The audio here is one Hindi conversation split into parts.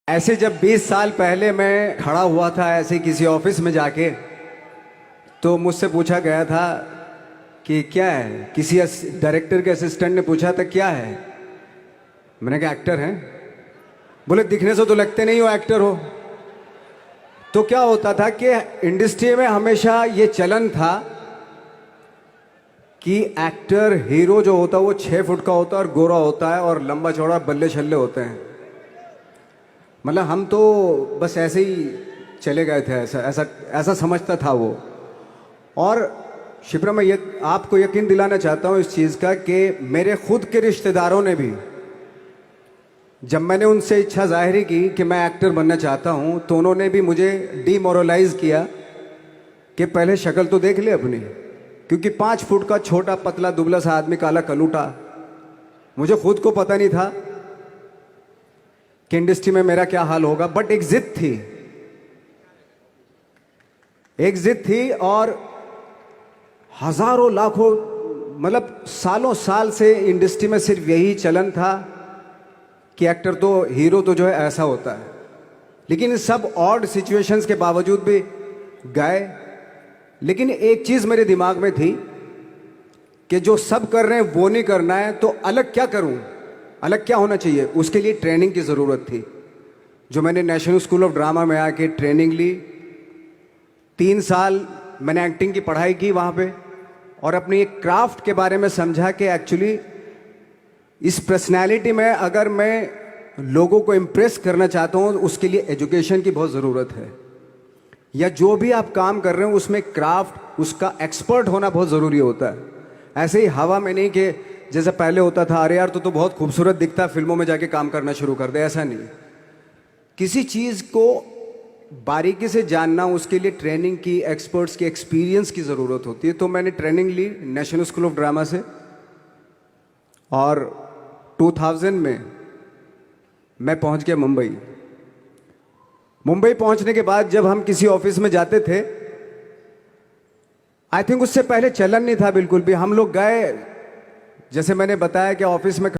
ऐसे जब 20 साल पहले मैं खड़ा हुआ था ऐसे किसी ऑफिस में जाके, तो मुझसे पूछा गया था कि क्या है। किसी डायरेक्टर के असिस्टेंट ने पूछा था क्या है। मैंने कहा एक्टर हैं। बोले दिखने से तो लगते नहीं हो एक्टर हो। तो क्या होता था कि इंडस्ट्री में हमेशा ये चलन था कि एक्टर हीरो जो होता है वो 6 फुट का होता है और गोरा होता है और लंबा चौड़ा बल्ले छल्ले होते हैं। मतलब हम तो बस ऐसे ही चले गए थे, ऐसा ऐसा ऐसा समझता था वो। और शिप्रा, मैं ये आपको यकीन दिलाना चाहता हूँ इस चीज़ का कि मेरे खुद के रिश्तेदारों ने भी, जब मैंने उनसे इच्छा जाहिर की कि मैं एक्टर बनना चाहता हूँ, तो उन्होंने भी मुझे डीमोरलाइज किया कि पहले शक्ल तो देख ले अपनी। क्योंकि 5 फुट का छोटा पतला दुबला सा आदमी, काला कलूटा, मुझे खुद को पता नहीं था कि इंडस्ट्री में मेरा क्या हाल होगा। बट एक जिद थी, एक जिद थी। और हजारों लाखों, मतलब सालों साल से इंडस्ट्री में सिर्फ यही चलन था कि एक्टर तो, हीरो तो जो है ऐसा होता है। लेकिन इन सब ऑड सिचुएशंस के बावजूद भी गए। लेकिन एक चीज मेरे दिमाग में थी कि जो सब कर रहे हैं वो नहीं करना है, तो अलग क्या करूं, अलग क्या होना चाहिए। उसके लिए ट्रेनिंग की ज़रूरत थी, जो मैंने नेशनल स्कूल ऑफ ड्रामा में आके ट्रेनिंग ली। 3 साल मैंने एक्टिंग की पढ़ाई की वहाँ पे, और अपनी एक क्राफ्ट के बारे में समझा कि एक्चुअली इस पर्सनैलिटी में अगर मैं लोगों को इम्प्रेस करना चाहता हूँ, उसके लिए एजुकेशन की बहुत ज़रूरत है। या जो भी आप काम कर रहे हो उसमें क्राफ्ट, उसका एक्सपर्ट होना बहुत ज़रूरी होता है। ऐसे ही हवा में नहीं कि जैसे पहले होता था, अरे यार तो बहुत खूबसूरत दिखता है, फिल्मों में जाके काम करना शुरू कर दे। ऐसा नहीं, किसी चीज़ को बारीकी से जानना, उसके लिए ट्रेनिंग की, एक्सपर्ट्स की, एक्सपीरियंस की ज़रूरत होती है। तो मैंने ट्रेनिंग ली नेशनल स्कूल ऑफ ड्रामा से। और 2000 में मैं पहुंच गया मुंबई। मुंबई पहुंचने के बाद जब हम किसी ऑफिस में जाते थे, आई थिंक उससे पहले चलन नहीं था बिल्कुल भी। हम लोग गए, जैसे मैंने बताया कि ऑफिस में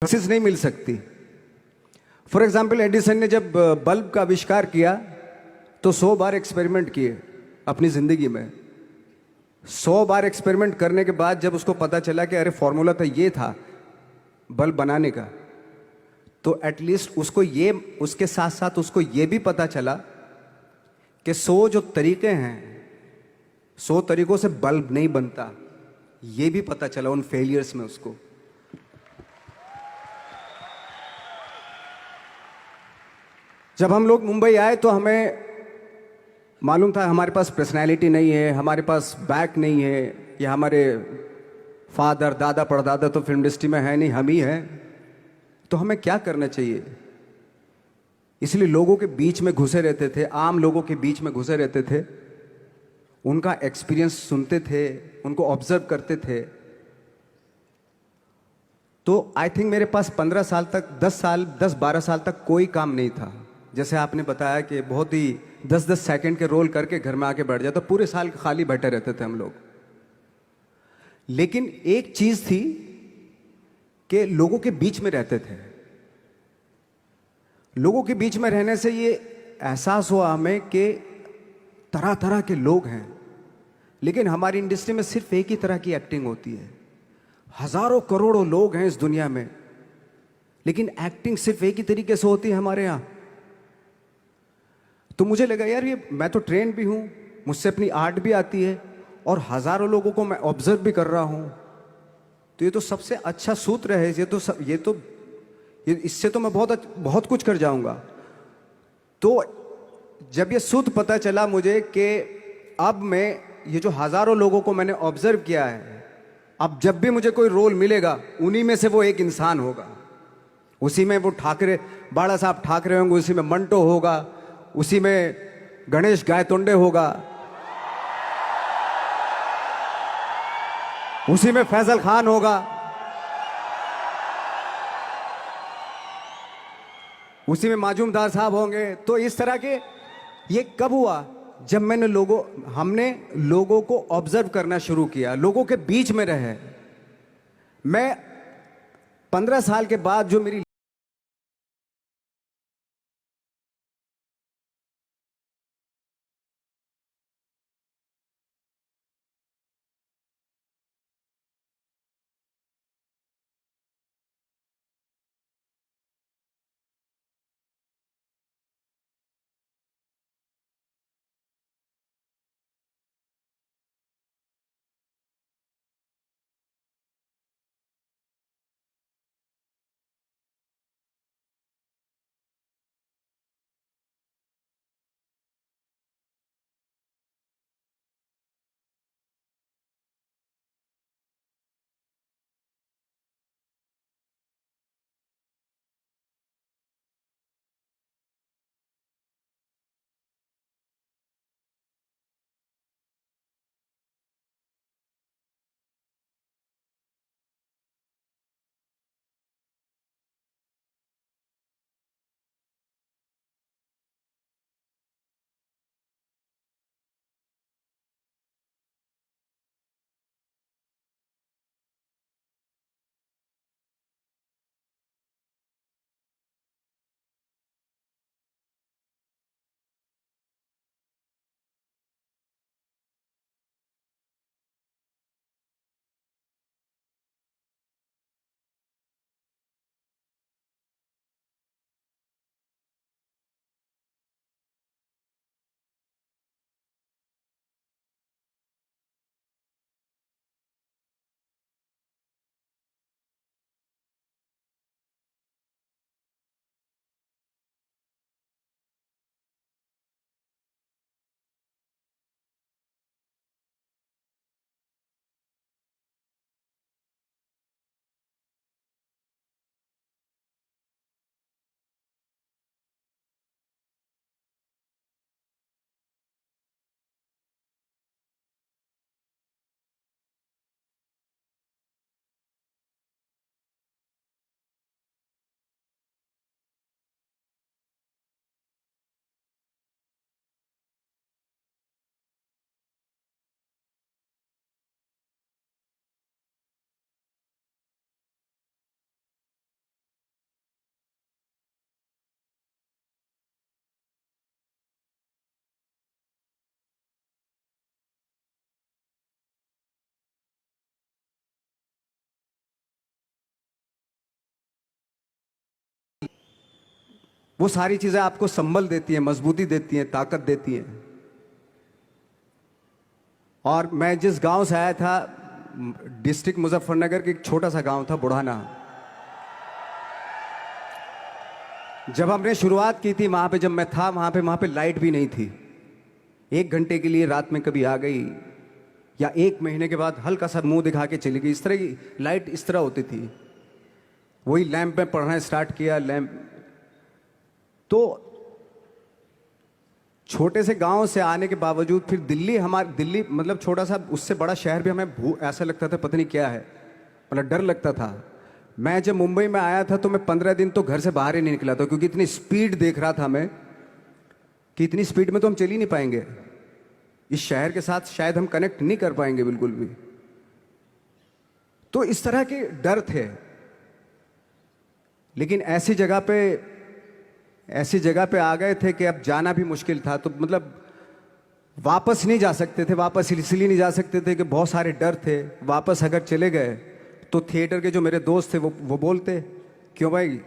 सक्सेस नहीं मिल सकती। फॉर एग्जाम्पल, एडिसन ने जब बल्ब का आविष्कार किया तो 100 बार एक्सपेरिमेंट किए अपनी ज़िंदगी में। 100 बार एक्सपेरिमेंट करने के बाद जब उसको पता चला कि अरे फॉर्मूला तो ये था बल्ब बनाने का, तो एटलीस्ट उसको ये, उसके साथ साथ उसको ये भी पता चला कि 100 जो तरीके हैं, 100 तरीकों से बल्ब नहीं बनता, ये भी पता चला उन फेलियर्स में उसको। जब हम लोग मुंबई आए तो हमें मालूम था हमारे पास पर्सनैलिटी नहीं है, हमारे पास बैक नहीं है, या हमारे फादर दादा परदादा तो फिल्म इंडस्ट्री में है नहीं, हम ही हैं, तो हमें क्या करना चाहिए। इसलिए लोगों के बीच में घुसे रहते थे, आम लोगों के बीच में घुसे रहते थे, उनका एक्सपीरियंस सुनते थे, उनको ऑब्जर्व करते थे। तो आई थिंक मेरे पास 15 साल तक, 10-12 साल तक कोई काम नहीं था। जैसे आपने बताया कि बहुत ही 10-10 सेकंड के रोल करके घर में आके बैठ जाए, तो पूरे साल खाली बैठे रहते थे हम लोग। लेकिन एक चीज थी कि लोगों के बीच में रहते थे। लोगों के बीच में रहने से ये एहसास हुआ हमें कि तरह तरह के लोग हैं, लेकिन हमारी इंडस्ट्री में सिर्फ एक ही तरह की एक्टिंग होती है। हजारों करोड़ों लोग हैं इस दुनिया में, लेकिन एक्टिंग सिर्फ एक ही तरीके से होती है हमारे यहाँ। तो मुझे लगा यार, ये मैं तो ट्रेन भी हूँ, मुझसे अपनी आर्ट भी आती है, और हजारों लोगों को मैं ऑब्जर्व भी कर रहा हूँ, तो ये तो सबसे अच्छा सूत्र है। ये इससे तो मैं बहुत कुछ कर जाऊंगा। तो जब ये सूत्र पता चला मुझे कि अब मैं ये जो हजारों लोगों को मैंने ऑब्जर्व किया है, अब जब भी मुझे कोई रोल मिलेगा उन्हीं में से वो एक इंसान होगा। उसी में वो ठाकरे, बाला साहब ठाकरे होंगे, उसी में मंटो होगा, उसी में गणेश गायतोंडे होगा, उसी में फैजल खान होगा, उसी में माजूमदार साहब होंगे। तो इस तरह के, ये कब हुआ? जब हमने लोगों को ऑब्जर्व करना शुरू किया, लोगों के बीच में रहे। मैं 15 साल के बाद जो मेरी वो सारी चीजें आपको संबल देती हैं, मजबूती देती हैं, ताकत देती हैं। और मैं जिस गांव से आया था, डिस्ट्रिक्ट मुजफ्फरनगर के एक छोटा सा गांव था बुढ़ाना। जब हमने शुरुआत की थी वहां पे, जब मैं था वहां पे लाइट भी नहीं थी। 1 घंटे के लिए रात में कभी आ गई, या 1 महीने के बाद हल्का सा मुंह दिखा के चली गई। इस तरह की लाइट इस तरह होती थी। वही लैंप में पढ़ना स्टार्ट किया, लैंप। तो छोटे से गांव से आने के बावजूद फिर दिल्ली मतलब छोटा सा, उससे बड़ा शहर भी हमें ऐसा लगता था पता नहीं क्या है, मतलब डर लगता था। मैं जब मुंबई में आया था तो मैं 15 दिन तो घर से बाहर ही नहीं निकला था, क्योंकि इतनी स्पीड देख रहा था मैं कि इतनी स्पीड में तो हम चल ही नहीं पाएंगे। इस शहर के साथ शायद हम कनेक्ट नहीं कर पाएंगे बिल्कुल भी। तो इस तरह के डर थे। लेकिन ऐसी जगह पे आ गए थे कि अब जाना भी मुश्किल था। तो मतलब वापस नहीं जा सकते थे। वापस इसलिए नहीं जा सकते थे कि बहुत सारे डर थे। वापस अगर चले गए तो थिएटर के जो मेरे दोस्त थे वो बोलते, क्यों भाई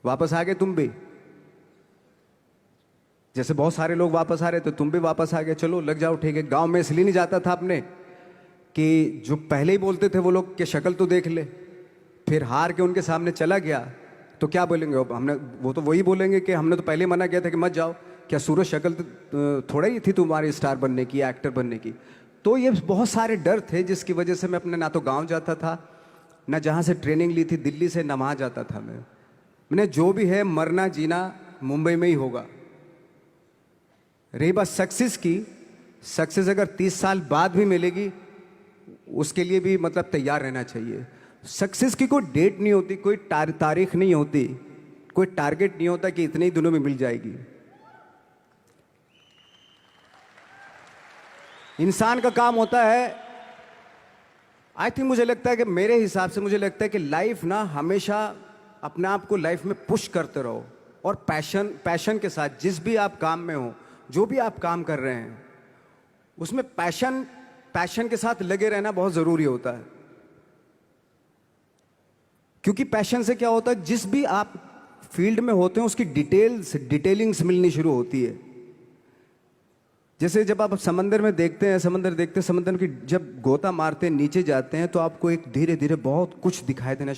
वापस आ गए तुम भी? जैसे बहुत सारे लोग वापस आ रहे थे, तुम भी वापस आ गए, चलो लग जाओ, ठीक है। गांव में इसलिए नहीं जाता था अपने कि जो पहले ही बोलते थे वो लोग कि शक्ल तो देख ले, फिर हार के उनके सामने चला गया तो क्या बोलेंगे हमने? वो तो वही बोलेंगे कि हमने तो पहले मना किया था कि मत जाओ। क्या सूरज शक्ल तो थोड़ा ही थी तुम्हारी स्टार बनने की, एक्टर बनने की? तो ये बहुत सारे डर थे जिसकी वजह से मैं अपने ना तो गांव जाता था, ना जहां से ट्रेनिंग ली थी दिल्ली से, ना वहां जाता था। मैंने जो भी है मरना जीना मुंबई में ही होगा। रही बात सक्सेस की, सक्सेस अगर 30 साल बाद भी मिलेगी उसके लिए भी मतलब तैयार रहना चाहिए। सक्सेस की कोई डेट नहीं होती, कोई तारीख नहीं होती, कोई टारगेट नहीं होता कि इतने ही दिनों में मिल जाएगी। इंसान का काम होता है, आई थिंक, मुझे लगता है कि मेरे हिसाब से मुझे लगता है कि लाइफ ना हमेशा अपने आप को लाइफ में पुश करते रहो, और पैशन के साथ जिस भी आप काम में हो, जो भी आप काम कर रहे हैं, उसमें पैशन के साथ लगे रहना बहुत जरूरी होता है। क्योंकि पैशन से क्या होता है, जिस भी आप फील्ड में होते हैं उसकी डिटेलिंग्स मिलनी शुरू होती है। जैसे जब आप समंदर में देखते हैं, समंदर की जब गोता मारते हैं, नीचे जाते हैं, तो आपको एक धीरे धीरे बहुत कुछ दिखाई देना